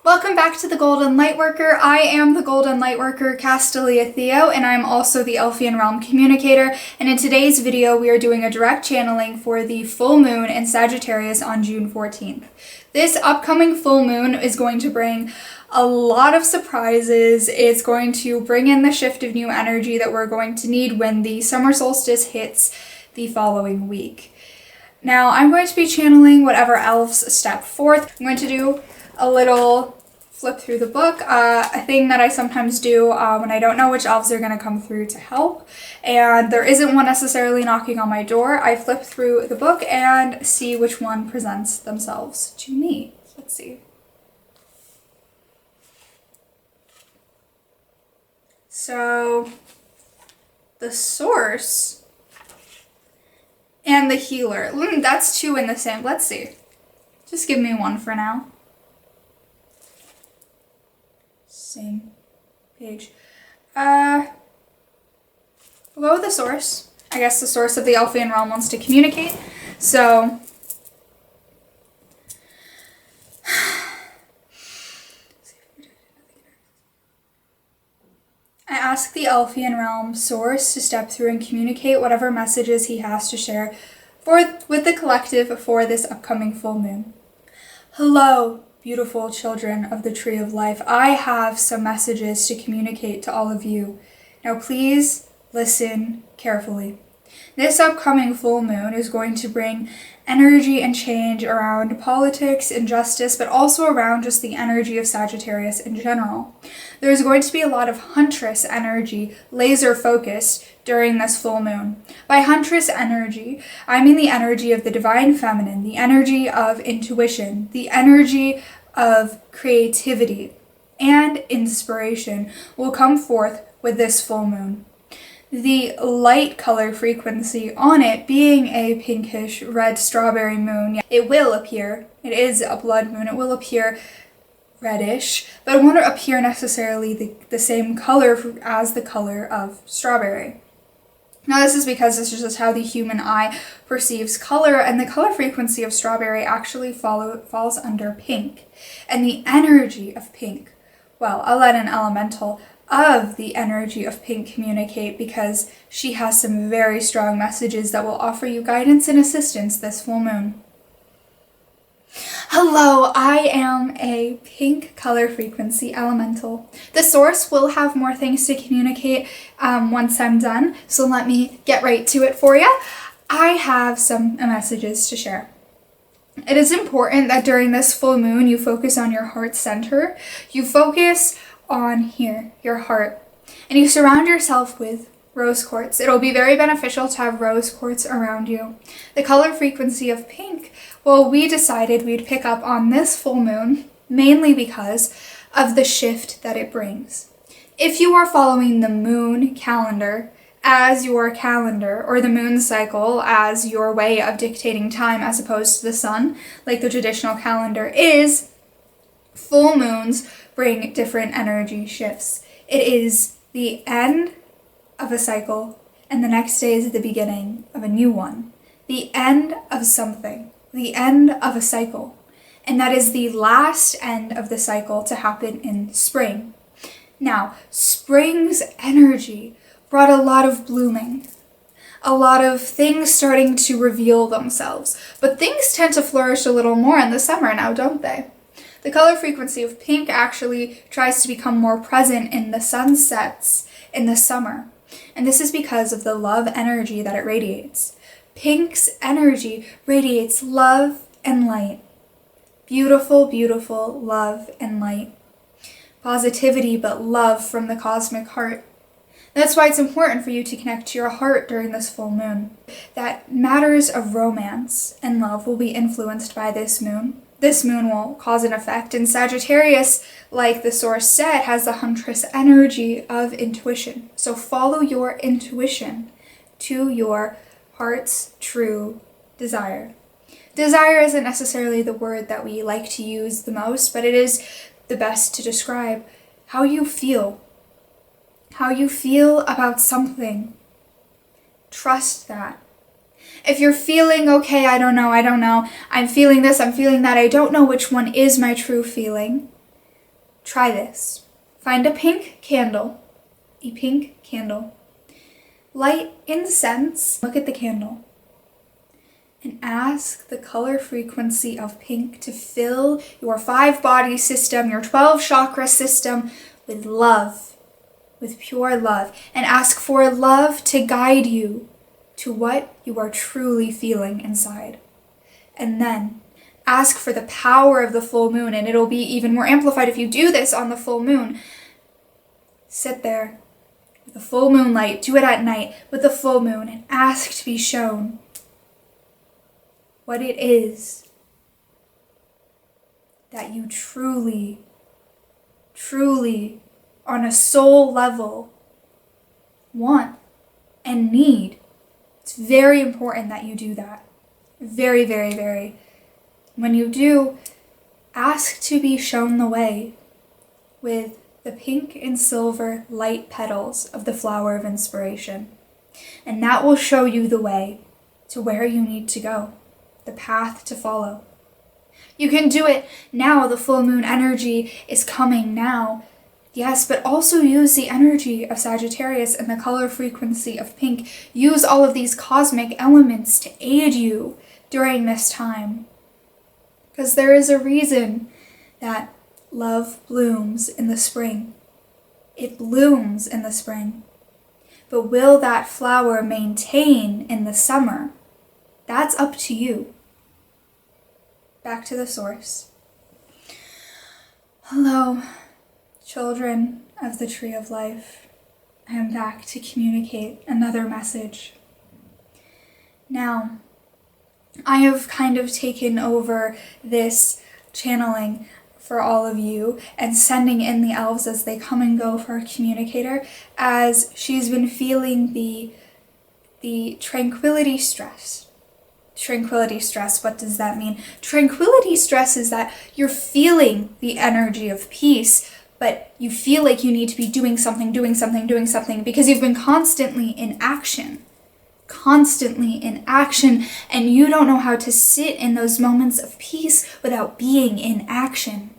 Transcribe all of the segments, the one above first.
Welcome back to the Golden Lightworker. I am the Golden Lightworker, Castelia Theo, and I'm also the Elfian Realm communicator. And in today's video, we are doing a direct channeling for the full moon in Sagittarius on June 14th. This upcoming full moon is going to bring a lot of surprises. It's going to bring in the shift of new energy that we're going to need when the summer solstice hits the following week. Now, I'm going to be channeling whatever elves step forth. I'm going to do a little flip through the book, a thing that I sometimes do when I don't know which elves are going to come through to help, and there isn't one necessarily knocking on my door. I flip through the book and see which one presents themselves to me. Let's see. So, the Source and the Healer. That's two in the same. Let's see. Just give me one for now. Same page. We'll go with the Source. I guess the Source of the Elfian Realm wants to communicate. So, I ask the Elfian Realm Source to step through and communicate whatever messages he has to share with the collective for this upcoming full moon. Hello, beautiful children of the Tree of Life. I have some messages to communicate to all of you. Now please listen carefully. This upcoming full moon is going to bring energy and change around politics and justice, but also around just the energy of Sagittarius in general. There's going to be a lot of Huntress energy, laser focused, during this full moon. By Huntress energy, I mean the energy of the divine feminine, the energy of intuition, the energy of creativity and inspiration will come forth with this full moon. The light color frequency on it being a pinkish red strawberry moon, it will appear, it is a blood moon, it will appear reddish, but it won't appear necessarily the same color as the color of strawberry. Now this is because this is just how the human eye perceives color, and the color frequency of strawberry actually falls under pink. And the energy of pink, well, I'll let an elemental of the energy of pink communicate, because she has some very strong messages that will offer you guidance and assistance this full moon. Hello, I am a pink color frequency elemental. The Source will have more things to communicate once I'm done, so let me get right to it for you. I have some messages to share. It is important that during this full moon you focus on your heart center. You focus on here, your heart, and you surround yourself with rose quartz. It'll be very beneficial to have rose quartz around you. The color frequency of pink, well, we decided we'd pick up on this full moon mainly because of the shift that it brings. If you are following the moon calendar as your calendar, or the moon cycle as your way of dictating time as opposed to the sun, like the traditional calendar is, full moons bring different energy shifts. It is the end of a cycle, and the next day is the beginning of a new one. The end of something, the end of a cycle, and that is the last end of the cycle to happen in spring. Now, spring's energy brought a lot of blooming, a lot of things starting to reveal themselves, but things tend to flourish a little more in the summer now, don't they? The color frequency of pink actually tries to become more present in the sunsets in the summer, and this is because of the love energy that it radiates. Pink's energy radiates love and light. Beautiful, beautiful love and light. Positivity, but love from the cosmic heart. That's why it's important for you to connect to your heart during this full moon. That matters of romance and love will be influenced by this moon. This moon will cause an effect, and Sagittarius, like the Source said, has the Huntress energy of intuition. So follow your intuition to your heart's true desire. Desire isn't necessarily the word that we like to use the most, but it is the best to describe how you feel. How you feel about something. Trust that. If you're feeling, okay, I don't know, I'm feeling this, I'm feeling that, I don't know which one is my true feeling, Try this. Find a pink candle. A pink candle. Light incense. Look at the candle. And ask the color frequency of pink to fill your 5-body system, your 12 chakra system with love, with pure love. And ask for love to guide you to what you are truly feeling inside. And then ask for the power of the full moon, and it'll be even more amplified if you do this on the full moon. Sit there with the full moonlight, do it at night with the full moon, and ask to be shown what it is that you truly, truly, on a soul level, want and need. It's very important that you do that. Very, very, very. When you do, ask to be shown the way with the pink and silver light petals of the flower of inspiration. And that will show you the way to where you need to go, the path to follow. You can do it now. The full moon energy is coming now. Yes, but also use the energy of Sagittarius and the color frequency of pink. Use all of these cosmic elements to aid you during this time. Because there is a reason that love blooms in the spring. It blooms in the spring. But will that flower maintain in the summer? That's up to you. Back to the source. Hello, children of the Tree of Life. I am back to communicate another message. Now, I have kind of taken over this channeling for all of you and sending in the elves as they come and go for a communicator, as she's been feeling the tranquility stress. Tranquility stress, what does that mean? Tranquility stress is that you're feeling the energy of peace, but you feel like you need to be doing something because you've been constantly in action. And you don't know how to sit in those moments of peace without being in action.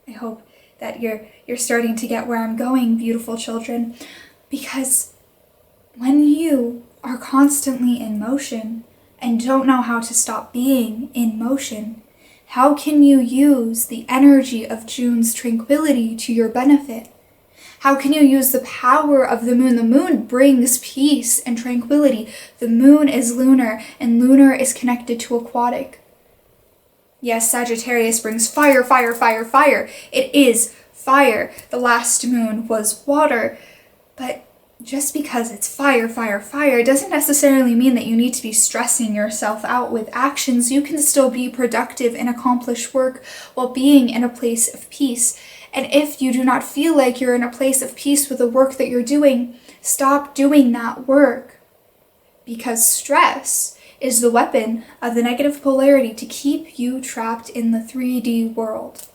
I hope that you're starting to get where I'm going, beautiful children, because when you are constantly in motion and don't know how to stop being in motion, how can you use the energy of June's tranquility to your benefit? How can you use the power of the moon? The moon brings peace and tranquility. The moon is lunar, and lunar is connected to aquatic. Yes, Sagittarius brings fire, fire, fire, fire. It is fire. The last moon was water. But just because it's fire, fire, fire doesn't necessarily mean that you need to be stressing yourself out with actions. You can still be productive and accomplish work while being in a place of peace. And if you do not feel like you're in a place of peace with the work that you're doing, stop doing that work. Because stress is the weapon of the negative polarity to keep you trapped in the 3D world.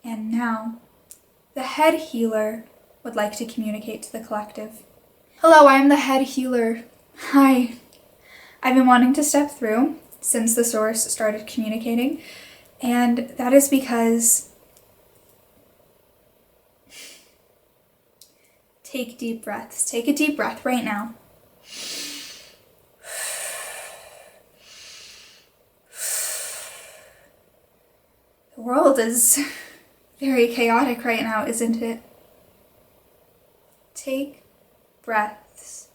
And now, the head healer would like to communicate to the collective. Hello, I am the head healer. Hi. I've been wanting to step through since the source started communicating. And that is because take deep breaths. Take a deep breath right now. The world is very chaotic right now, isn't it? Take breaths.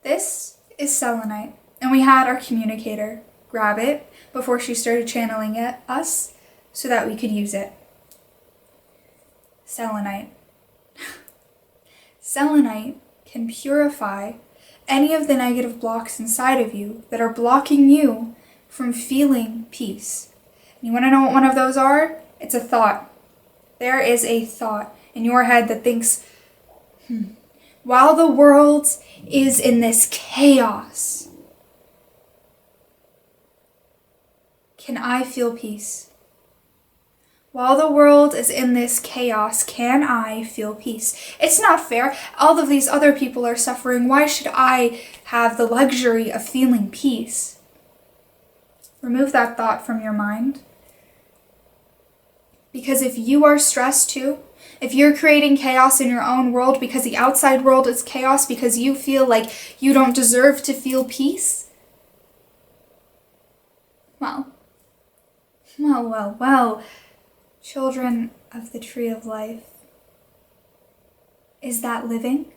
This is selenite, and we had our communicator grab it before she started channeling us so that we could use it. Selenite. Selenite can purify any of the negative blocks inside of you that are blocking you from feeling peace. And you want to know what one of those are? It's a thought. There is a thought in your head that thinks, while the world is in this chaos, can I feel peace? While the world is in this chaos, can I feel peace? It's not fair. All of these other people are suffering. Why should I have the luxury of feeling peace? Remove that thought from your mind Because if you are stressed too, if you're creating chaos in your own world because the outside world is chaos because you feel like you don't deserve to feel peace, well, children of the tree of life, is that living?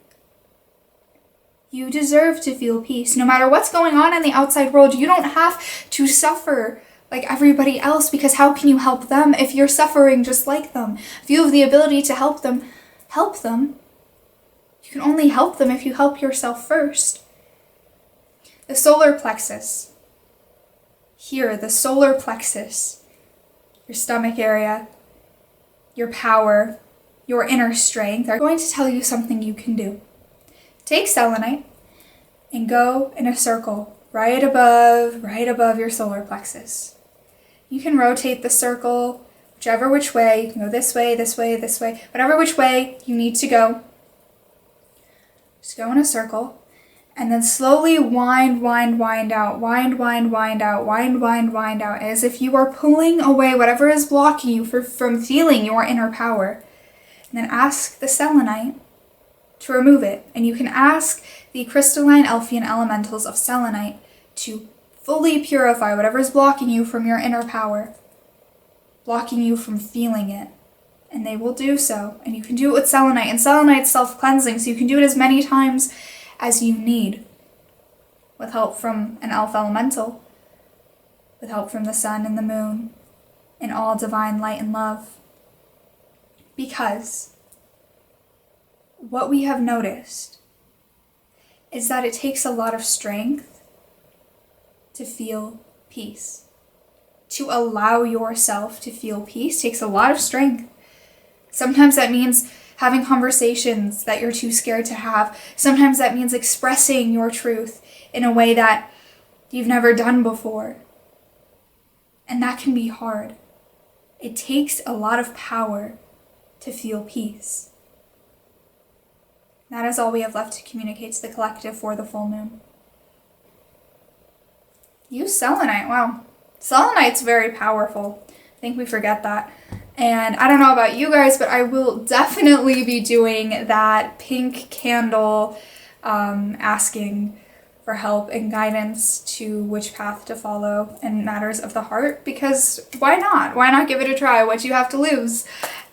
You deserve to feel peace. No matter what's going on in the outside world, you don't have to suffer like everybody else, because how can you help them if you're suffering just like them? If you have the ability to help them, help them. You can only help them if you help yourself first. The solar plexus. Here, the solar plexus, your stomach area, your power, your inner strength, are going to tell you something you can do. Take selenite and go in a circle right above your solar plexus. You can rotate the circle whichever which way. You can go this way, this way, this way, whatever which way you need to go. Just go in a circle and then slowly wind out, wind out, as if you are pulling away whatever is blocking you from feeling your inner power. And then ask the selenite to remove it. And you can ask the crystalline Elfian elementals of selenite to fully purify whatever is blocking you from your inner power, blocking you from feeling it. And they will do so. And you can do it with selenite. And selenite's self-cleansing, so you can do it as many times as you need, with help from an elf elemental, with help from the sun and the moon, and all divine light and love. Because what we have noticed is that it takes a lot of strength to feel peace. To allow yourself to feel peace takes a lot of strength. Sometimes that means having conversations that you're too scared to have. Sometimes that means expressing your truth in a way that you've never done before. And that can be hard. It takes a lot of power to feel peace. That is all we have left to communicate to the collective for the full moon. Use selenite. Wow. Selenite's very powerful. I think we forget that. And I don't know about you guys, but I will definitely be doing that pink candle asking for help and guidance to which path to follow in matters of the heart, because why not? Why not give it a try? What do you have to lose?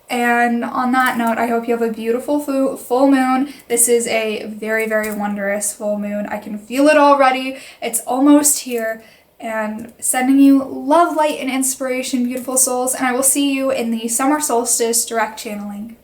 And on that note, I hope you have a beautiful full moon. This is a very, very wondrous full moon. I can feel it already. It's almost here. And sending you love, light, and inspiration, beautiful souls. And I will see you in the summer solstice direct channeling.